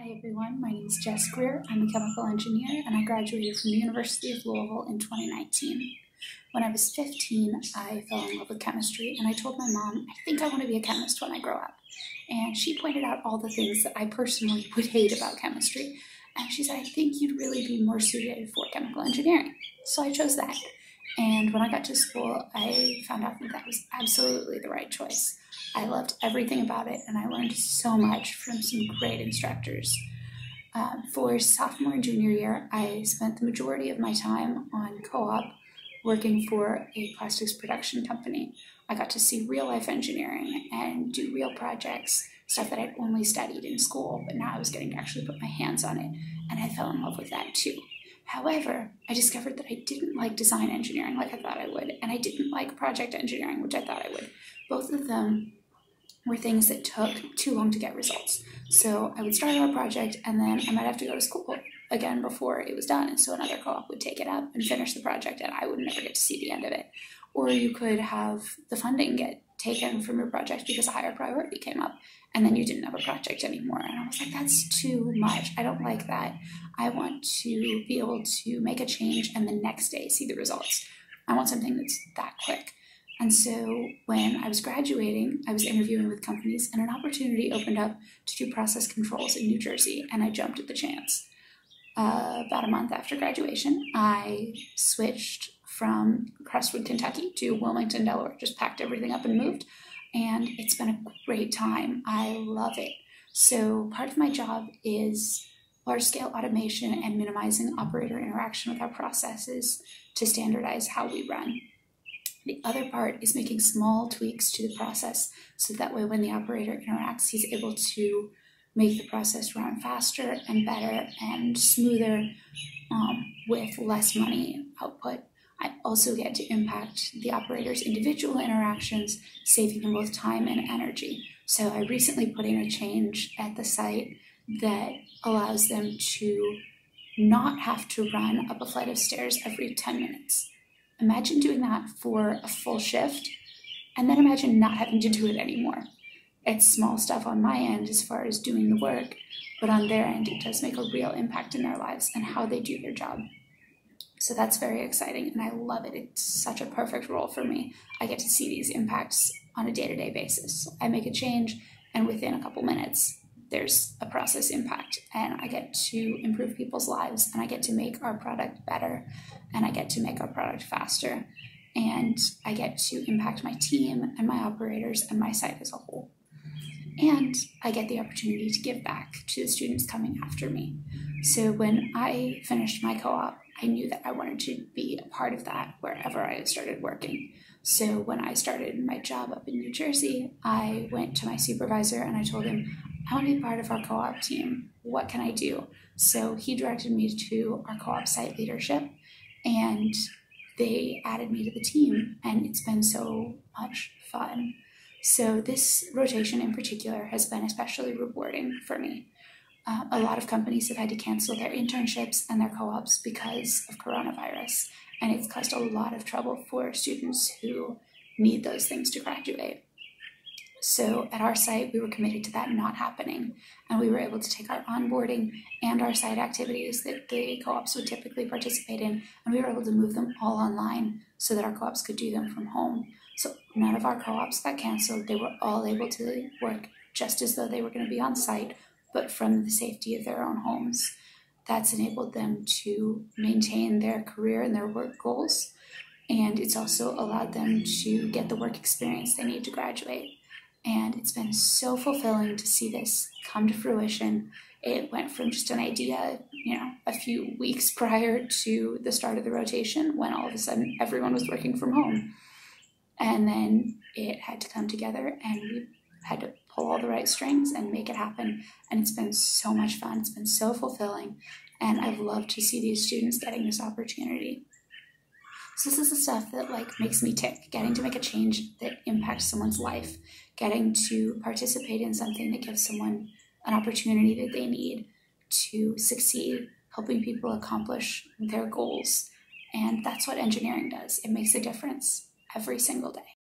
Hi everyone, my name is Jess Greer. I'm a chemical engineer and I graduated from the University of Louisville in 2019. When I was 15, I fell in love with chemistry and I told my mom, I think I want to be a chemist when I grow up. And she pointed out all the things that I personally would hate about chemistry. And she said, I think you'd really be more suited for chemical engineering. So I chose that. And when I got to school, I found out that that was absolutely the right choice. I loved everything about it, and I learned so much from some great instructors. For sophomore and junior year, I spent the majority of my time on co-op working for a plastics production company. I got to see real-life engineering and do real projects, stuff that I'd only studied in school, but now I was getting to actually put my hands on it, and I fell in love with that too. However, I discovered that I didn't like design engineering like I thought I would, and I didn't like project engineering, which I thought I would. Both of them were things that took too long to get results. So I would start on a project and then I might have to go to school again before it was done. And so another co-op would take it up and finish the project and I would never get to see the end of it. Or you could have the funding get taken from your project because a higher priority came up and then you didn't have a project anymore. And I was like, that's too much. I don't like that. I want to be able to make a change and the next day see the results. I want something that's that quick. And so when I was graduating, I was interviewing with companies and an opportunity opened up to do process controls in New Jersey, and I jumped at the chance. About a month after graduation, I switched from Crestwood, Kentucky to Wilmington, Delaware, just packed everything up and moved, and it's been a great time. I love it. So part of my job is large-scale automation and minimizing operator interaction with our processes to standardize how we run. The other part is making small tweaks to the process so that way when the operator interacts, he's able to make the process run faster and better and smoother with less money output. I also get to impact the operator's individual interactions, saving them both time and energy. So I recently put in a change at the site that allows them to not have to run up a flight of stairs every 10 minutes. Imagine doing that for a full shift, and then imagine not having to do it anymore. It's small stuff on my end as far as doing the work, but on their end, it does make a real impact in their lives and how they do their job. So that's very exciting, and I love it. It's such a perfect role for me. I get to see these impacts on a day-to-day basis. I make a change, and within a couple minutes, there's a process impact, and I get to improve people's lives, and I get to make our product better, and I get to make our product faster, and I get to impact my team and my operators and my site as a whole. And I get the opportunity to give back to the students coming after me. So when I finished my co-op, I knew that I wanted to be a part of that wherever I started working. So when I started my job up in New Jersey, I went to my supervisor and I told him, I want to be part of our co-op team. What can I do? So he directed me to our co-op site leadership and they added me to the team and it's been so much fun. So this rotation in particular has been especially rewarding for me. A lot of companies have had to cancel their internships and their co-ops because of coronavirus, and it's caused a lot of trouble for students who need those things to graduate. So at our site, we were committed to that not happening, and we were able to take our onboarding and our site activities that the co-ops would typically participate in, and we were able to move them all online so that our co-ops could do them from home. So none of our co-ops got canceled. They were all able to work just as though they were going to be on site, but from the safety of their own homes. That's enabled them to maintain their career and their work goals, and it's also allowed them to get the work experience they need to graduate. And it's been so fulfilling to see this come to fruition. It went from just an idea, a few weeks prior to the start of the rotation when all of a sudden everyone was working from home. And then it had to come together and we had to pull all the right strings and make it happen. And it's been so much fun. It's been so fulfilling. And I've loved to see these students getting this opportunity. So this is the stuff that makes me tick, getting to make a change that impacts someone's life, getting to participate in something that gives someone an opportunity that they need to succeed, helping people accomplish their goals. And that's what engineering does. It makes a difference every single day.